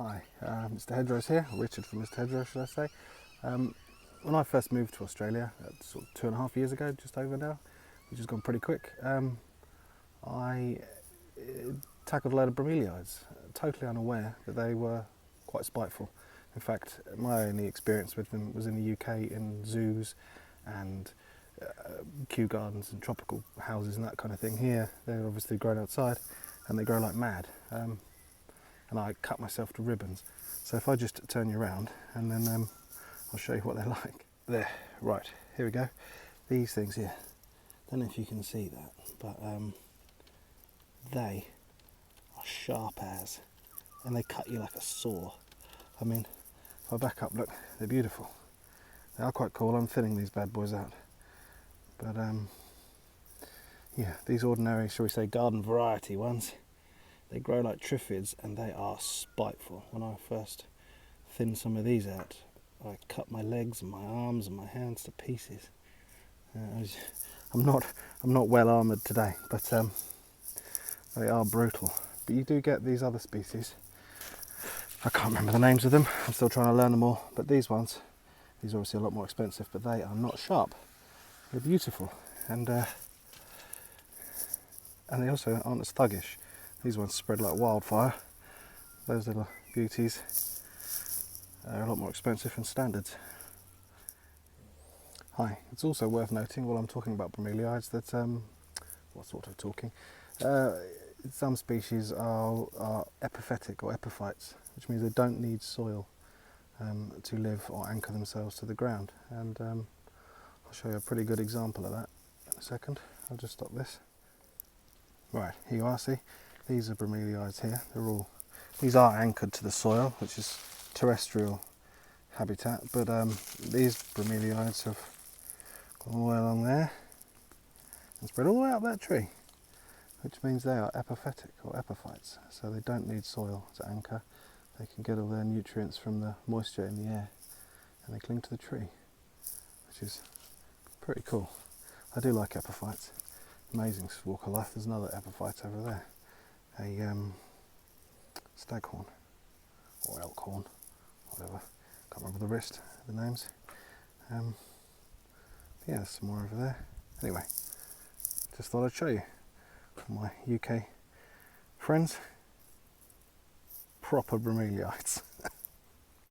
Hi, Mr. Hedgerows here, or Richard from Mr. Hedgerows should I say. When I first moved to Australia, sort of 2.5 years ago, just over now, which has gone pretty quick, I tackled a load of bromeliads, totally unaware that they were quite spiteful. In fact, my only experience with them was in the UK in zoos and Kew gardens and tropical houses and that kind of thing. Here, they're obviously grown outside and they grow like mad. And I cut myself to ribbons. So if I just turn you around and then I'll show you what they're like. There, right, here we go. These things here, don't know if you can see that, but they are sharp as, and they cut you like a saw. I mean, if I back up, look, they're beautiful. They are quite cool. I'm thinning these bad boys out. But yeah, these ordinary, shall we say, garden variety ones, they grow like triffids and they are spiteful. When I first thinned some of these out, I cut my legs and my arms and my hands to pieces. I'm not well armoured today, but they are brutal. But you do get these other species. I can't remember the names of them. I'm still trying to learn them all. But these ones, these are obviously a lot more expensive, but they are not sharp. They're beautiful, and they also aren't as thuggish. These ones spread like wildfire. Those little beauties are a lot more expensive than standards. Hi, it's also worth noting while I'm talking about bromeliads that, what sort of talking? Some species are epiphytic or epiphytes, which means they don't need soil to live or anchor themselves to the ground. And I'll show you a pretty good example of that in a second. I'll just stop this. Right, here you are, see? These are bromeliads here. These are anchored to the soil, which is terrestrial habitat, but these bromeliads have gone all the way along there and spread all the way up that tree, which means they are epiphytic or epiphytes, so they don't need soil to anchor. They can get all their nutrients from the moisture in the air, and they cling to the tree, which is pretty cool. I do like epiphytes. Amazing walk of life. There's another epiphyte over there, a staghorn or elkhorn, whatever. Can't remember the names. Yeah, there's some more over there. Anyway, just thought I'd show you my UK friends. Proper bromeliads.